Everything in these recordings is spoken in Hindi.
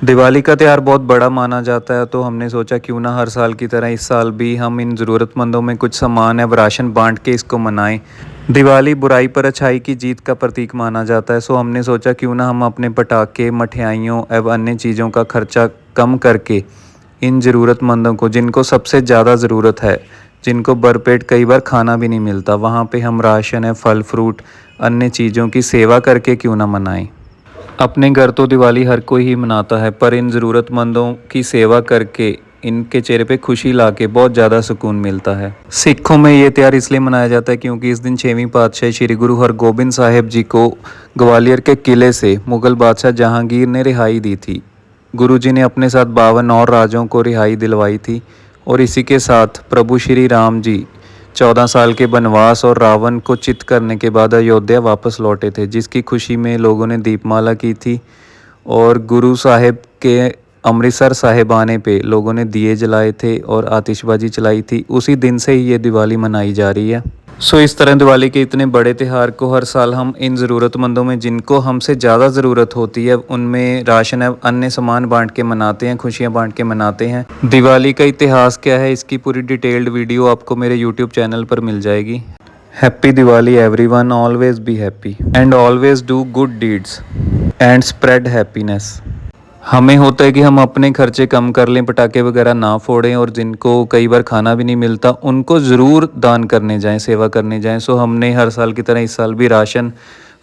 दिवाली का त्यौहार बहुत बड़ा माना जाता है, तो हमने सोचा क्यों ना हर साल की तरह इस साल भी हम इन ज़रूरतमंदों में कुछ सामान या राशन बांट के इसको मनाएं। दिवाली बुराई पर अच्छाई की जीत का प्रतीक माना जाता है, सो हमने सोचा क्यों ना हम अपने पटाखे, मठियाइयों एवं अन्य चीज़ों का खर्चा कम करके इन ज़रूरतमंदों को, जिनको सबसे ज़्यादा ज़रूरत है, जिनको भरपेट कई बार खाना भी नहीं मिलता, वहाँ पे हम राशन है, फल फ्रूट, अन्य चीज़ों की सेवा करके क्यों ना मनाएं। अपने घर तो दिवाली हर कोई ही मनाता है, पर इन ज़रूरतमंदों की सेवा करके इनके चेहरे पे खुशी लाके बहुत ज़्यादा सुकून मिलता है। सिखों में ये त्यौहार इसलिए मनाया जाता है क्योंकि इस दिन 6वीं पातशाही श्री गुरु हरगोबिंद साहिब जी को ग्वालियर के किले से मुग़ल बादशाह जहांगीर ने रिहाई दी थी। गुरु जी ने अपने साथ 52 और राजों को रिहाई दिलवाई थी और इसी के साथ प्रभु श्री राम जी 14 साल के वनवास और रावण को चित करने के बाद अयोध्या वापस लौटे थे, जिसकी खुशी में लोगों ने दीपमाला की थी और गुरु साहिब के अमृतसर साहिब आने पे लोगों ने दिए जलाए थे और आतिशबाजी चलाई थी। उसी दिन से ही ये दिवाली मनाई जा रही है। सो इस तरह दिवाली के इतने बड़े त्यौहार को हर साल हम इन ज़रूरतमंदों में, जिनको हमसे ज़्यादा ज़रूरत होती है, उनमें राशन एवं अन्य सामान बांट के मनाते हैं, खुशियां बांट के मनाते हैं। दिवाली का इतिहास क्या है, इसकी पूरी डिटेल्ड वीडियो आपको मेरे यूट्यूब चैनल पर मिल जाएगी। Happy Diwali everyone, always be happy and always do good deeds and spread happiness. हमें होता है कि हम अपने खर्चे कम कर लें, पटाखे वगैरह ना फोड़ें, और जिनको कई बार खाना भी नहीं मिलता उनको ज़रूर दान करने जाएं, सेवा करने जाएं। सो हमने हर साल की तरह इस साल भी राशन,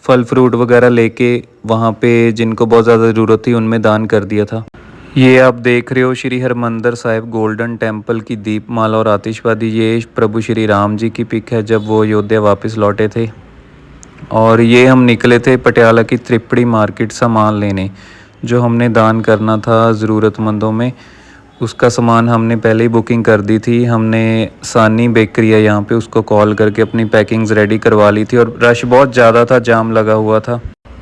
फल फ्रूट वगैरह लेके वहाँ पे जिनको बहुत ज़्यादा ज़रूरत थी उनमें दान कर दिया था। ये आप देख रहे हो श्री हरमंदिर साहिब गोल्डन टेम्पल की दीपमाला और आतिशबाजी। ये प्रभु श्री राम जी की पिक है जब वो अयोध्या वापस लौटे थे। और ये हम निकले थे पटियाला की त्रिपड़ी मार्केट सामान लेने, जो हमने दान करना था ज़रूरतमंदों में। उसका सामान हमने पहले ही बुकिंग कर दी थी। हमने सानी बेकरी है यहाँ पे, उसको कॉल करके अपनी पैकिंग्स रेडी करवा ली थी और रश बहुत ज़्यादा था, जाम लगा हुआ था।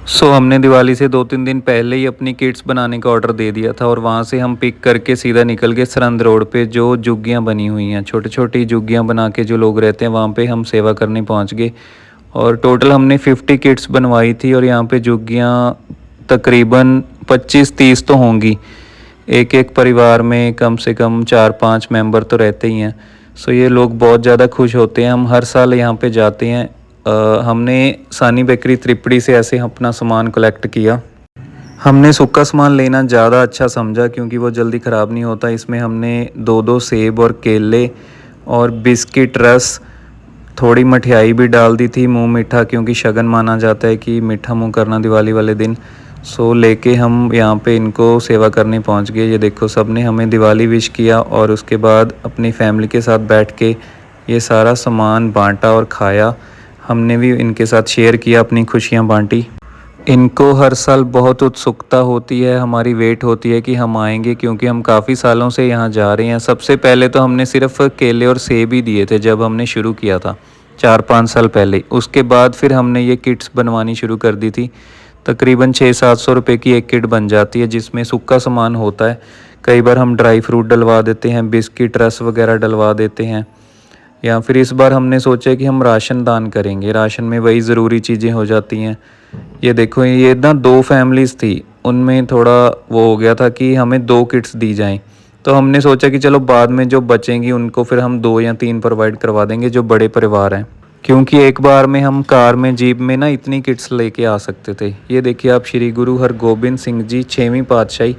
सो हमने दिवाली से 2-3 दिन पहले ही अपनी किट्स बनाने का ऑर्डर दे दिया था और वहाँ से हम पिक करके सीधा निकल गए सरहंद रोड पे, जो झुग्गियाँ बनी हुई हैं, छोटी छोटी झुग्गियाँ बना के जो लोग रहते हैं वहाँ पे हम सेवा करने पहुँच गए। और टोटल हमने 50 किट्स बनवाई थी और यहाँ पे झुग्गियाँ तकरीबन 25-30 तो होंगी। एक एक परिवार में कम से कम 4-5 मेंबर तो रहते ही हैं। सो ये लोग बहुत ज़्यादा खुश होते हैं। हम हर साल यहाँ पे जाते हैं। हमने सानी बेकरी त्रिपड़ी से ऐसे अपना सामान कलेक्ट किया। हमने सूखा सामान लेना ज़्यादा अच्छा समझा क्योंकि वो जल्दी ख़राब नहीं होता। इसमें हमने 2-2 सेब और केले और बिस्किट, रस, थोड़ी मठियाई भी डाल दी थी, मुंह मीठा, क्योंकि शगन माना जाता है कि मीठा मुंह करना दिवाली वाले दिन। सो लेके हम यहाँ पे इनको सेवा करने पहुँच गए। ये देखो, सब ने हमें दिवाली विश किया और उसके बाद अपनी फैमिली के साथ बैठ के ये सारा सामान बांटा और खाया। हमने भी इनके साथ शेयर किया, अपनी खुशियाँ बांटी। इनको हर साल बहुत उत्सुकता होती है, हमारी वेट होती है कि हम आएंगे, क्योंकि हम काफ़ी सालों से यहाँ जा रहे हैं। सबसे पहले तो हमने सिर्फ केले और सेब ही दिए थे जब हमने शुरू किया था 4-5 साल पहले। उसके बाद फिर हमने ये किट्स बनवानी शुरू कर दी थी। तकरीबन 600-700 रुपये की एक किट बन जाती है, जिसमें सूखा सामान होता है। कई बार हम ड्राई फ्रूट डलवा देते हैं, बिस्किट, रस वगैरह डलवा देते हैं। या फिर इस बार हमने सोचा कि हम राशन दान करेंगे। राशन में वही ज़रूरी चीज़ें हो जाती हैं। ये देखो, ये ना 2 फैमिलीज़ थी, उनमें थोड़ा वो हो गया था कि हमें 2 किट्स दी जाएं। तो हमने सोचा कि चलो बाद में जो बचेंगी उनको फिर हम 2 या 3 प्रोवाइड करवा देंगे, जो बड़े परिवार हैं, क्योंकि एक बार में हम कार में, जीप में ना इतनी किट्स लेके आ सकते थे। ये देखिए आप, श्री गुरु हरगोबिंद सिंह जी 6वीं पातशाही,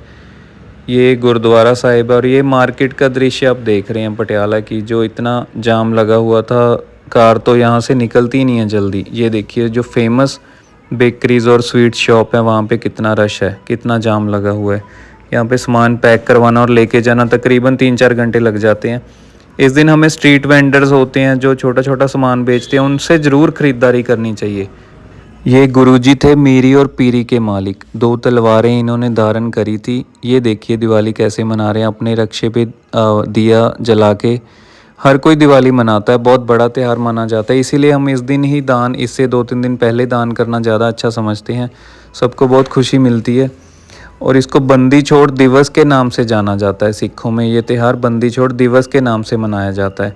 ये गुरुद्वारा साहिब है। और ये मार्केट का दृश्य आप देख रहे हैं पटियाला की, जो इतना जाम लगा हुआ था, कार तो यहाँ से निकलती नहीं है जल्दी। ये देखिए, जो फेमस बेकरीज़ और स्वीट शॉप है वहाँ पे कितना रश है, कितना जाम लगा हुआ है। यहाँ पे सामान पैक करवाना और लेके जाना तकरीबन 3-4 घंटे लग जाते हैं। इस दिन हमें स्ट्रीट वेंडर्स होते हैं जो छोटा छोटा सामान बेचते हैं, उनसे ज़रूर ख़रीदारी करनी चाहिए। ये गुरुजी थे मीरी और पीरी के मालिक। 2 तलवारें इन्होंने धारण करी थी। ये देखिए दिवाली कैसे मना रहे हैं, अपने रक्षे पे दिया जला के। हर कोई दिवाली मनाता है, बहुत बड़ा त्यौहार माना जाता है, इसीलिए हम इस दिन ही दान, इससे 2-3 दिन पहले दान करना ज़्यादा अच्छा समझते हैं। सबको बहुत खुशी मिलती है। और इसको बंदी छोड़ दिवस के नाम से जाना जाता है। सिखों में ये त्यौहार बंदी छोड़ दिवस के नाम से मनाया जाता है।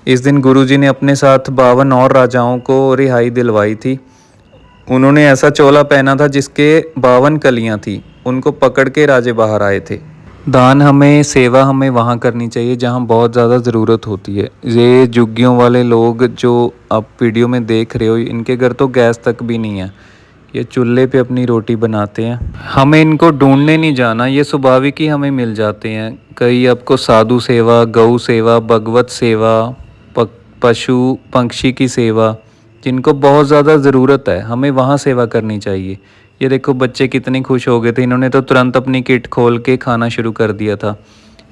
इस दिन गुरुजी ने अपने साथ 52 और राजाओं को रिहाई दिलवाई थी। उन्होंने ऐसा चोला पहना था जिसके 52 कलियां थी। उनको पकड़ के राजे बाहर आए थे। दान हमें, सेवा हमें वहाँ करनी चाहिए जहाँ बहुत ज़्यादा ज़रूरत होती है। ये झुग्गियों वाले लोग जो आप वीडियो में देख रहे हो, इनके घर तो गैस तक भी नहीं है, ये चूल्हे पे अपनी रोटी बनाते हैं। हमें इनको ढूंढने नहीं जाना, ये स्वाभाविक ही हमें मिल जाते हैं। कई आपको साधु सेवा, गौ सेवा, भगवत सेवा, पशु पक्षी की सेवा, जिनको बहुत ज़्यादा ज़रूरत है, हमें वहाँ सेवा करनी चाहिए। ये देखो बच्चे कितने खुश हो गए थे, इन्होंने तो तुरंत अपनी किट खोल के खाना शुरू कर दिया था।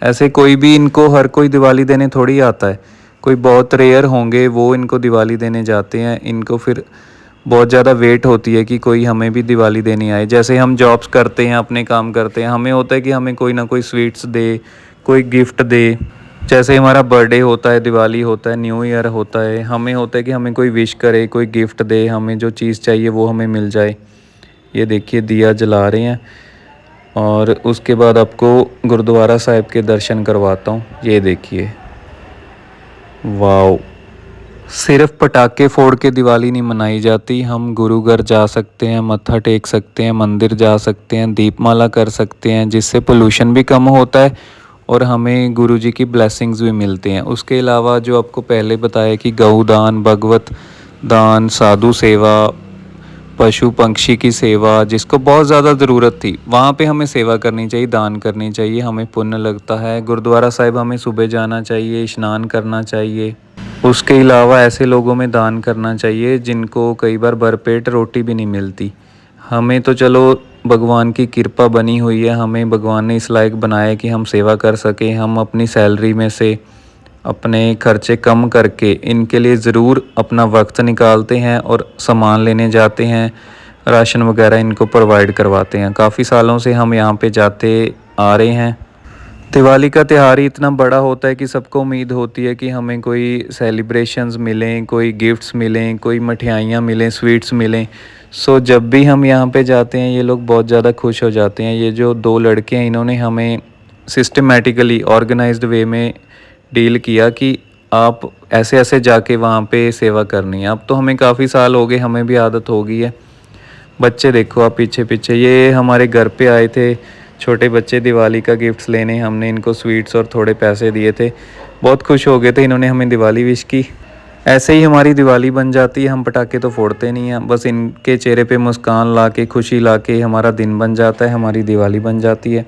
ऐसे कोई भी इनको हर कोई दिवाली देने थोड़ी आता है, कोई बहुत रेयर होंगे वो इनको दिवाली देने जाते हैं। इनको फिर बहुत ज़्यादा वेट होती है कि कोई हमें भी दिवाली देने आए। जैसे हम जॉब्स करते हैं, अपने काम करते हैं, हमें होता है कि हमें कोई ना कोई स्वीट्स दे, कोई गिफ्ट दे। जैसे हमारा बर्थडे होता है, दिवाली होता है, न्यू ईयर होता है, हमें होता है कि हमें कोई विश करे, कोई गिफ्ट दे, हमें जो चीज़ चाहिए वो हमें मिल जाए। ये देखिए दिया जला रहे हैं और उसके बाद आपको गुरुद्वारा साहिब के दर्शन करवाता हूँ। ये देखिए, वाओ। सिर्फ पटाखे फोड़ के दिवाली नहीं मनाई जाती, हम गुरु घर जा सकते हैं, मत्था टेक सकते हैं, मंदिर जा सकते हैं, दीपमाला कर सकते हैं, जिससे पोल्यूशन भी कम होता है और हमें गुरु जी की ब्लेसिंग्स भी मिलती हैं। उसके अलावा जो आपको पहले बताया कि गौ दान, भगवत दान, साधु सेवा, पशु पंक्षी की सेवा, जिसको बहुत ज़्यादा ज़रूरत थी, वहाँ पे हमें सेवा करनी चाहिए, दान करनी चाहिए, हमें पुण्य लगता है। गुरुद्वारा साहिब हमें सुबह जाना चाहिए, स्नान करना चाहिए। उसके अलावा ऐसे लोगों में दान करना चाहिए जिनको कई बार भरपेट रोटी भी नहीं मिलती। हमें तो चलो भगवान की कृपा बनी हुई है, हमें भगवान ने इस लायक बनाया कि हम सेवा कर सकें। हम अपनी सैलरी में से अपने खर्चे कम करके इनके लिए ज़रूर अपना वक्त निकालते हैं और सामान लेने जाते हैं, राशन वगैरह इनको प्रोवाइड करवाते हैं। काफ़ी सालों से हम यहाँ पे जाते आ रहे हैं। दिवाली का त्यौहार ही इतना बड़ा होता है कि सबको उम्मीद होती है कि हमें कोई सेलिब्रेशंस मिलें, कोई गिफ्ट्स मिलें, कोई मिठाइयाँ मिलें, स्वीट्स मिलें। सो जब भी हम यहाँ पे जाते हैं ये लोग बहुत ज़्यादा खुश हो जाते हैं। ये जो 2 लड़के हैं, इन्होंने हमें सिस्टमेटिकली ऑर्गेनाइज्ड वे में डील किया कि आप ऐसे ऐसे जाके वहाँ पे सेवा करनी है। अब तो हमें काफ़ी साल हो गए, हमें भी आदत हो गई है। बच्चे देखो आप पीछे पीछे, ये हमारे घर पे आए थे छोटे बच्चे दिवाली का गिफ्ट्स लेने। हमने इनको स्वीट्स और थोड़े पैसे दिए थे, बहुत खुश हो गए थे, इन्होंने हमें दिवाली विश की। ऐसे ही हमारी दिवाली बन जाती है। हम पटाखे तो फोड़ते नहीं हैं, बस इनके चेहरे पे मुस्कान ला के, खुशी ला के हमारा दिन बन जाता है, हमारी दिवाली बन जाती है।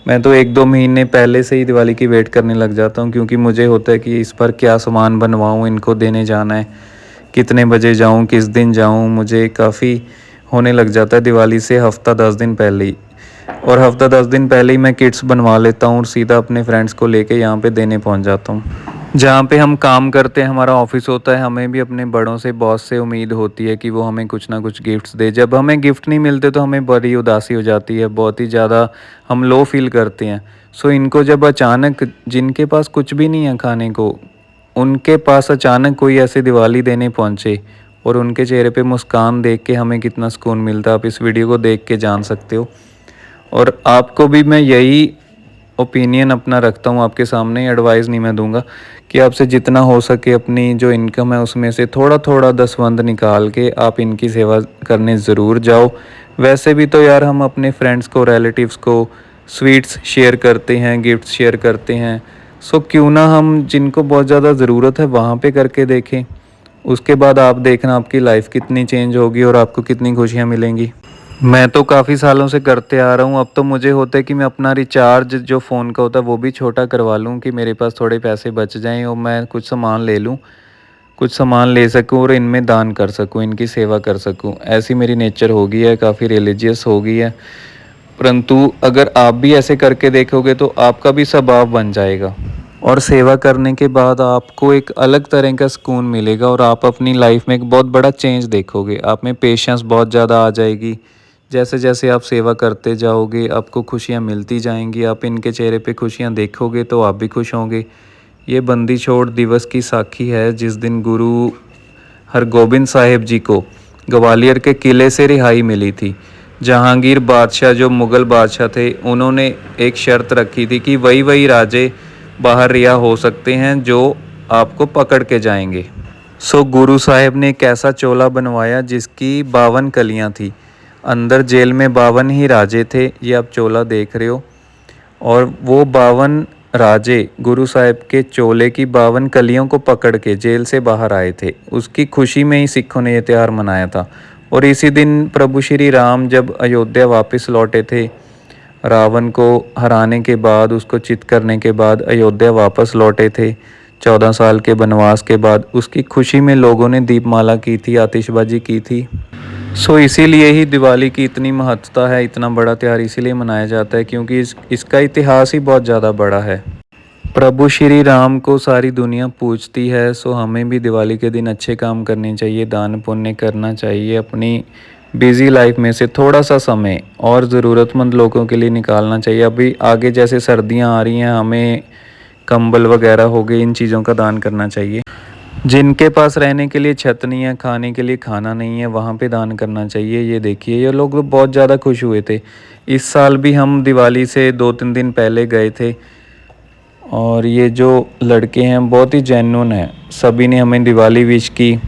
मैं तो 1-2 महीने पहले से ही दिवाली की वेट करने लग जाता हूँ, क्योंकि मुझे होता है कि इस पर क्या सामान बनवाऊँ, इनको देने जाना है, कितने बजे जाऊँ, किस दिन जाऊँ। मुझे काफ़ी होने लग जाता है दिवाली से हफ़्ता 10 दिन पहले ही। और हफ़्ता 10 दिन पहले ही मैं किट्स बनवा लेता हूँ और सीधा अपने फ्रेंड्स को लेके यहाँ पे देने पहुँच जाता हूँ। जहाँ पे हम काम करते हैं, हमारा ऑफिस होता है, हमें भी अपने बड़ों से, बॉस से उम्मीद होती है कि वो हमें कुछ ना कुछ गिफ्ट्स दे। जब हमें गिफ्ट नहीं मिलते तो हमें बड़ी उदासी हो जाती है, बहुत ही ज़्यादा हम लो फील करते हैं। सो इनको जब अचानक, जिनके पास कुछ भी नहीं है खाने को, उनके पास अचानक कोई ऐसे दिवाली देने पहुँचे और उनके चेहरे पे मुस्कान देख के हमें कितना सुकून मिलता है, आप इस वीडियो को देख के जान सकते हो। और आपको भी मैं यही ओपिनियन अपना रखता हूँ आपके सामने, एडवाइस नहीं मैं दूंगा, कि आपसे जितना हो सके अपनी जो इनकम है उसमें से थोड़ा थोड़ा दसवंध निकाल के आप इनकी सेवा करने ज़रूर जाओ। वैसे भी तो यार हम अपने फ्रेंड्स को, रिलेटिव्स को स्वीट्स शेयर करते हैं, गिफ्ट्स शेयर करते हैं। सो क्यों ना हम जिनको बहुत ज़्यादा ज़रूरत है वहाँ पे करके देखें। उसके बाद आप देखना आपकी लाइफ कितनी चेंज होगी और आपको कितनी खुशियाँ मिलेंगी। मैं तो काफ़ी सालों से करते आ रहा हूँ। अब तो मुझे होता है कि मैं अपना रिचार्ज जो फ़ोन का होता है वो भी छोटा करवा लूँ, कि मेरे पास थोड़े पैसे बच जाएं और मैं कुछ सामान ले लूँ, कुछ सामान ले सकूँ और इनमें दान कर सकूँ, इनकी सेवा कर सकूँ। ऐसी मेरी नेचर हो गई है, काफ़ी रिलीजियस हो गई है। परंतु अगर आप भी ऐसे करके देखोगे तो आपका भी स्वभाव बन जाएगा और सेवा करने के बाद आपको एक अलग तरह का सुकून मिलेगा और आप अपनी लाइफ में एक बहुत बड़ा चेंज देखोगे। आप में पेशेंस बहुत ज़्यादा आ जाएगी। जैसे जैसे आप सेवा करते जाओगे आपको खुशियाँ मिलती जाएंगी, आप इनके चेहरे पे खुशियाँ देखोगे तो आप भी खुश होंगे। ये बंदी छोड़ दिवस की साखी है, जिस दिन गुरु हरगोबिंद साहिब जी को ग्वालियर के किले से रिहाई मिली थी। जहांगीर बादशाह, जो मुग़ल बादशाह थे, उन्होंने एक शर्त रखी थी कि वही वही राजे बाहर रिहा हो सकते हैं जो आपको पकड़ के जाएंगे। सो गुरु साहिब ने एक ऐसा चोला बनवाया जिसकी 52 कलियाँ थी। अंदर जेल में 52 ही राजे थे, ये आप चोला देख रहे हो। और वो 52 राजे गुरु साहिब के चोले की 52 कलियों को पकड़ के जेल से बाहर आए थे। उसकी खुशी में ही सिखों ने ये त्यौहार मनाया था। और इसी दिन प्रभु श्री राम जब अयोध्या वापस लौटे थे, रावण को हराने के बाद, उसको चित करने के बाद अयोध्या वापस लौटे थे 14 साल के वनवास के बाद, उसकी खुशी में लोगों ने दीपमाला की थी, आतिशबाजी की थी। सो इसीलिए ही दिवाली की इतनी महत्ता है, इतना बड़ा त्यौहार इसीलिए मनाया जाता है क्योंकि इसका इतिहास ही बहुत ज़्यादा बड़ा है। प्रभु श्री राम को सारी दुनिया पूजती है। सो हमें भी दिवाली के दिन अच्छे काम करने चाहिए, दान पुण्य करना चाहिए, अपनी बिजी लाइफ में से थोड़ा सा समय और ज़रूरतमंद लोगों के लिए निकालना चाहिए। अभी आगे जैसे सर्दियां आ रही हैं, हमें कंबल वगैरह हो गए, इन चीज़ों का दान करना चाहिए। जिनके पास रहने के लिए छत नहीं है, खाने के लिए खाना नहीं है, वहाँ पे दान करना चाहिए। ये देखिए, ये लोग तो बहुत ज़्यादा खुश हुए थे। इस साल भी हम दिवाली से 2-3 दिन पहले गए थे और ये जो लड़के हैं बहुत ही जेन्युइन हैं। सभी ने हमें दिवाली विश की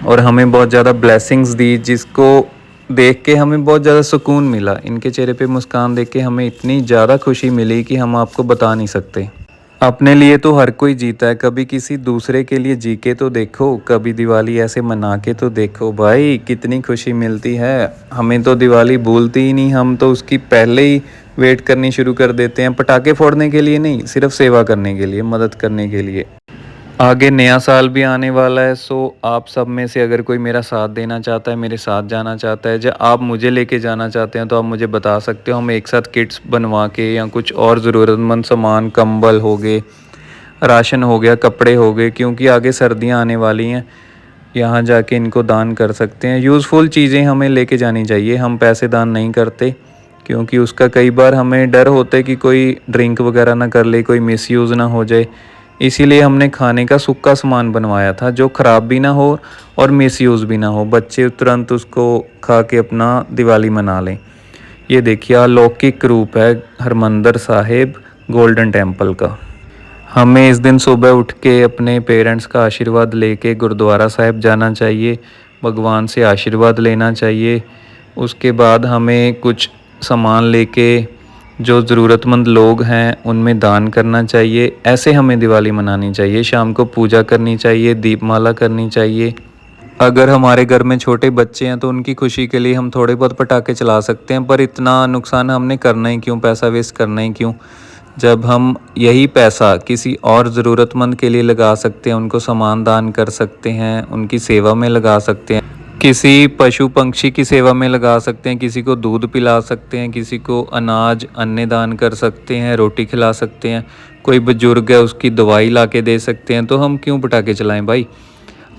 और हमें बहुत ज़्यादा ब्लेसिंग्स दी, जिसको देख के हमें बहुत ज़्यादा सुकून मिला। इनके चेहरे पे मुस्कान देख के हमें इतनी ज़्यादा खुशी मिली कि हम आपको बता नहीं सकते। अपने लिए तो हर कोई जीता है, कभी किसी दूसरे के लिए जी के तो देखो, कभी दिवाली ऐसे मना के तो देखो भाई, कितनी खुशी मिलती है। हमें तो दिवाली भूलती ही नहीं, हम तो उसकी पहले ही वेट करनी शुरू कर देते हैं। पटाखे फोड़ने के लिए नहीं, सिर्फ सेवा करने के लिए, मदद करने के लिए। आगे नया साल भी आने वाला है। सो आप सब में से अगर कोई मेरा साथ देना चाहता है, मेरे साथ जाना चाहता है, या आप मुझे लेके जाना चाहते हैं, तो आप मुझे बता सकते हो। हम एक साथ किट्स बनवा के या कुछ और ज़रूरतमंद सामान, कंबल हो गए, राशन हो गया, कपड़े हो गए, क्योंकि आगे सर्दियां आने वाली हैं, यहाँ जाके इनको दान कर सकते हैं। यूज़फुल चीज़ें हमें लेके जानी चाहिए। हम पैसे दान नहीं करते क्योंकि उसका कई बार हमें डर होता है कि कोई ड्रिंक वगैरह ना कर ले, कोई मिसयूज़ ना हो जाए। इसीलिए हमने खाने का सूखा सामान बनवाया था जो ख़राब भी ना हो और मिसयूज़ भी ना हो, बच्चे तुरंत उसको खा के अपना दिवाली मना लें। ये देखिए, अलौकिक रूप है हरमंदिर साहिब गोल्डन टेम्पल का। हमें इस दिन सुबह उठ के अपने पेरेंट्स का आशीर्वाद लेके गुरुद्वारा साहिब जाना चाहिए, भगवान से आशीर्वाद लेना चाहिए। उसके बाद हमें कुछ सामान लेके जो ज़रूरतमंद लोग हैं उनमें दान करना चाहिए। ऐसे हमें दिवाली मनानी चाहिए। शाम को पूजा करनी चाहिए, दीपमाला करनी चाहिए। अगर हमारे घर में छोटे बच्चे हैं तो उनकी खुशी के लिए हम थोड़े बहुत पटाखे चला सकते हैं, पर इतना नुकसान हमने करना ही क्यों, पैसा वेस्ट करना ही क्यों, जब हम यही पैसा किसी और ज़रूरतमंद के लिए लगा सकते हैं, उनको सामान दान कर सकते हैं, उनकी सेवा में लगा सकते हैं, किसी पशु पंक्षी की सेवा में लगा सकते हैं, किसी को दूध पिला सकते हैं, किसी को अनाज अन्न दान कर सकते हैं, रोटी खिला सकते हैं, कोई बुजुर्ग है उसकी दवाई ला के दे सकते हैं, तो हम क्यों पटाखे चलाएं भाई।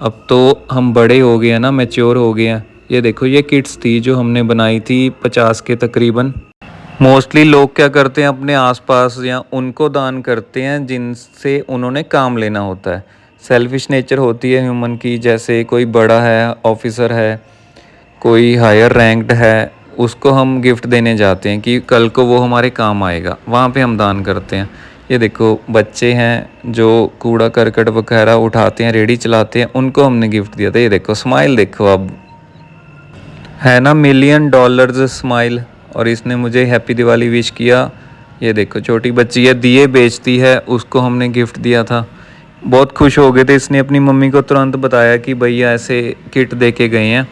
अब तो हम बड़े हो गए हैं ना, मैच्योर हो गए हैं। ये देखो, ये किट्स थी जो हमने बनाई थी 50 के तकरीबन। मोस्टली लोग क्या करते हैं, अपने आसपास या उनको दान करते हैं जिनसे उन्होंने काम लेना होता है। सेल्फिश नेचर होती है ह्यूमन की, जैसे कोई बड़ा है, ऑफिसर है, कोई हायर रैंक्ड है, उसको हम गिफ्ट देने जाते हैं कि कल को वो हमारे काम आएगा, वहाँ पे हम दान करते हैं। ये देखो, बच्चे हैं जो कूड़ा करकट वगैरह उठाते हैं, रेडी चलाते हैं, उनको हमने गिफ्ट दिया था। ये देखो स्माइल, देखो अब है ना $1,000,000 स्माइल। और इसने मुझे हैप्पी दिवाली विश किया। ये देखो, छोटी बच्ची है, दिए बेचती है, उसको हमने गिफ्ट दिया था। बहुत खुश हो गए थे। इसने अपनी मम्मी को तुरंत बताया कि भैया ऐसे किट दे के गए हैं।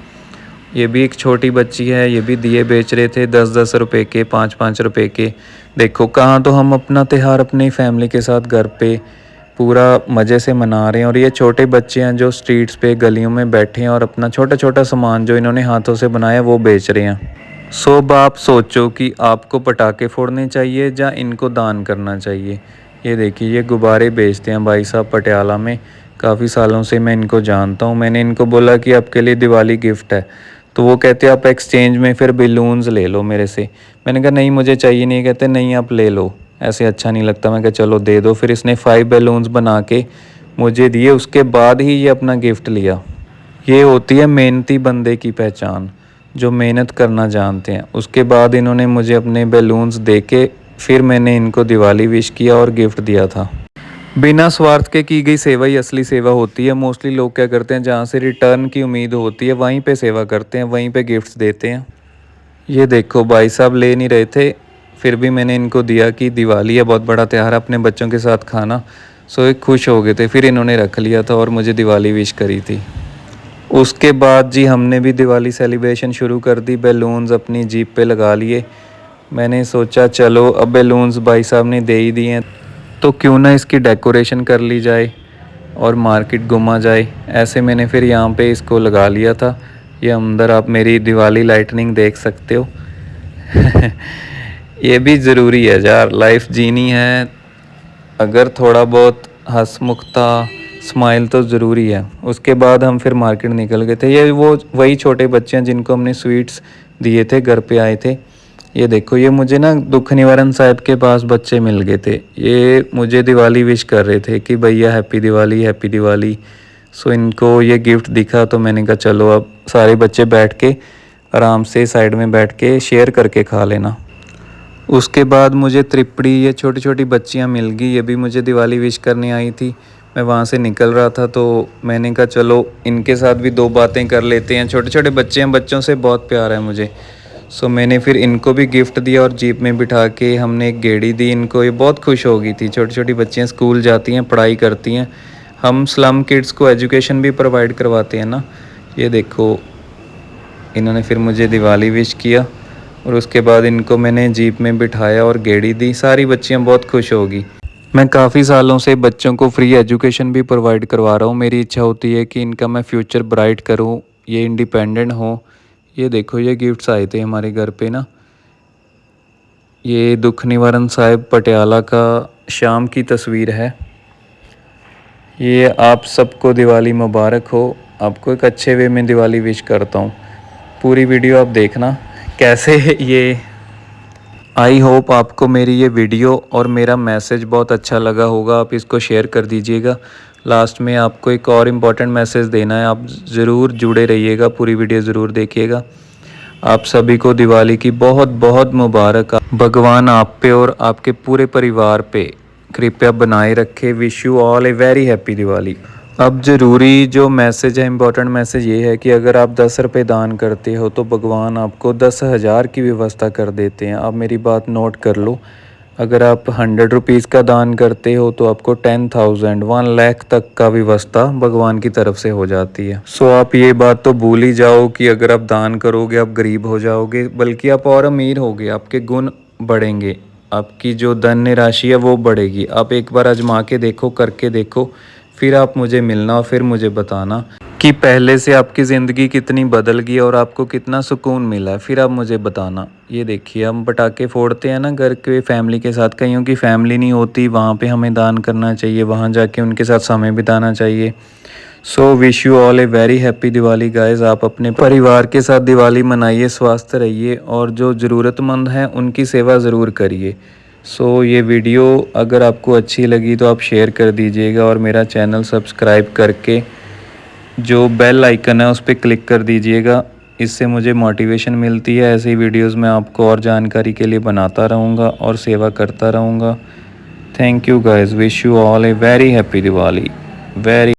ये भी एक छोटी बच्ची है, ये भी दिए बेच रहे थे 10-10 रुपए के, 5-5 रुपए के। देखो, कहाँ तो हम अपना त्यौहार अपनी फैमिली के साथ घर पे पूरा मज़े से मना रहे हैं, और ये छोटे बच्चे हैं जो स्ट्रीट्स पे गलियों में बैठे हैं और अपना छोटा छोटा सामान जो इन्होंने हाथों से बनाया वो बेच रहे हैं। सो आप सोचो कि आपको पटाखे फोड़ने चाहिए या इनको दान करना चाहिए। ये देखिए, ये गुब्बारे बेचते हैं भाई साहब पटियाला में। काफ़ी सालों से मैं इनको जानता हूँ। मैंने इनको बोला कि आपके लिए दिवाली गिफ्ट है, तो वो कहते आप एक्सचेंज में फिर बलून्स ले लो मेरे से। मैंने कहा नहीं, मुझे चाहिए नहीं। कहते नहीं, आप ले लो, ऐसे अच्छा नहीं लगता। मैं कहा चलो दे दो। फिर इसने 5 बैलून्स बना के मुझे दिए, उसके बाद ही ये अपना गिफ्ट लिया। ये होती है मेहनती बंदे की पहचान, जो मेहनत करना जानते हैं। उसके बाद इन्होंने मुझे अपने बैलून्स दे के फिर मैंने इनको दिवाली विश किया और गिफ्ट दिया था। बिना स्वार्थ के की गई सेवा ही असली सेवा होती है। मोस्टली लोग क्या करते हैं, जहाँ से रिटर्न की उम्मीद होती है वहीं पे सेवा करते हैं, वहीं पे गिफ्ट्स देते हैं। ये देखो भाई साहब ले नहीं रहे थे, फिर भी मैंने इनको दिया कि दिवाली है, बहुत बड़ा त्यौहार है, अपने बच्चों के साथ खाना। सो ये खुश हो गए थे, फिर इन्होंने रख लिया था और मुझे दिवाली विश करी थी। उसके बाद जी हमने भी दिवाली सेलिब्रेशन शुरू कर दी। बैलून्स अपनी जीप पे लगा लिए। मैंने सोचा चलो अब बैलून्स भाई साहब ने दे ही दिए हैं तो क्यों ना इसकी डेकोरेशन कर ली जाए और मार्केट घूमा जाए। ऐसे मैंने फिर यहाँ पे इसको लगा लिया था। ये अंदर आप मेरी दिवाली लाइटनिंग देख सकते हो। ये भी ज़रूरी है यार, लाइफ जीनी है, अगर थोड़ा बहुत हंसमुखता स्माइल तो ज़रूरी है। उसके बाद हम फिर मार्केट निकल गए थे। ये वो वही छोटे बच्चे हैं जिनको हमने स्वीट्स दिए थे, घर पे आए थे। ये देखो, ये मुझे ना दुख निवारण साहिब के पास बच्चे मिल गए थे। ये मुझे दिवाली विश कर रहे थे कि भैया हैप्पी दिवाली, हैप्पी दिवाली। सो इनको ये गिफ्ट दिखा तो मैंने कहा चलो अब सारे बच्चे बैठ के आराम से साइड में बैठ के शेयर करके खा लेना। उसके बाद मुझे त्रिपड़ी, ये छोटी छोटी बच्चियां मिल गई, ये भी मुझे दिवाली विश करने आई थी। मैं वहाँ से निकल रहा था तो मैंने कहा चलो इनके साथ भी दो बातें कर लेते हैं। छोटे छोटे बच्चे हैं, बच्चों से बहुत प्यार है मुझे। सो मैंने फिर इनको भी गिफ्ट दिया और जीप में बिठा के हमने एक गेड़ी दी इनको। ये बहुत खुश हो गई थी। छोटी छोटी बच्चियाँ स्कूल जाती हैं, पढ़ाई करती हैं। हम स्लम किड्स को एजुकेशन भी प्रोवाइड करवाते हैं ना। ये देखो, इन्होंने फिर मुझे दिवाली विश किया और उसके बाद इनको मैंने जीप में बिठाया और गेड़ी दी। सारी बच्चियां बहुत खुश होगी। मैं काफ़ी सालों से बच्चों को फ्री एजुकेशन भी प्रोवाइड करवा रहा हूँ। मेरी इच्छा होती है कि इनका मैं फ्यूचर ब्राइट करूँ, ये इंडिपेंडेंट हो। ये देखो, ये गिफ्ट्स आए थे हमारे घर पे ना। ये दुख निवारण साहिब पटियाला का शाम की तस्वीर है। ये आप सबको दिवाली मुबारक हो। आपको एक अच्छे वे में दिवाली विश करता हूँ। पूरी वीडियो आप देखना कैसे ये। आई होप आपको मेरी ये वीडियो और मेरा मैसेज बहुत अच्छा लगा होगा। आप इसको शेयर कर दीजिएगा। लास्ट में आपको एक और इम्पॉर्टेंट मैसेज देना है, आप ज़रूर जुड़े रहिएगा, पूरी वीडियो ज़रूर देखिएगा। आप सभी को दिवाली की बहुत बहुत मुबारक। भगवान आप पे और आपके पूरे परिवार पे कृपया बनाए रखे। Wish you all a very happy Diwali. अब ज़रूरी जो मैसेज है, इम्पोर्टेंट मैसेज ये है कि अगर आप 10 रुपये दान करते हो तो भगवान आपको 10,000 की व्यवस्था कर देते हैं। आप मेरी बात नोट कर लो। अगर आप 100 रुपीज़ का दान करते हो तो आपको 10,000 1 लाख तक का व्यवस्था भगवान की तरफ से हो जाती है। सो आप ये बात तो भूल ही जाओ कि अगर आप दान करोगे आप गरीब हो जाओगे, बल्कि आप और अमीर होगे, आपके गुण बढ़ेंगे, आपकी जो धन राशि है वो बढ़ेगी। आप एक बार आजमा के देखो, करके देखो, फिर आप मुझे मिलना और फिर मुझे बताना कि पहले से आपकी ज़िंदगी कितनी बदल गई और आपको कितना सुकून मिला है। फिर आप मुझे बताना। ये देखिए, हम पटाखे फोड़ते हैं ना घर के फैमिली के साथ। कईयों की फैमिली नहीं होती, वहाँ पे हमें दान करना चाहिए, वहाँ जाके उनके साथ समय बिताना चाहिए। So wish you all a very happy Diwali guys. आप अपने परिवार के साथ दिवाली मनाइए, स्वस्थ रहिए और जो ज़रूरतमंद हैं उनकी सेवा ज़रूर करिए। सो ये वीडियो अगर आपको अच्छी लगी तो आप शेयर कर दीजिएगा और मेरा चैनल सब्सक्राइब करके जो बेल आइकन है उस पर क्लिक कर दीजिएगा। इससे मुझे मोटिवेशन मिलती है। ऐसी वीडियोस मैं आपको और जानकारी के लिए बनाता रहूँगा और सेवा करता रहूँगा। Thank you guys. Wish you all a very happy Diwali. Very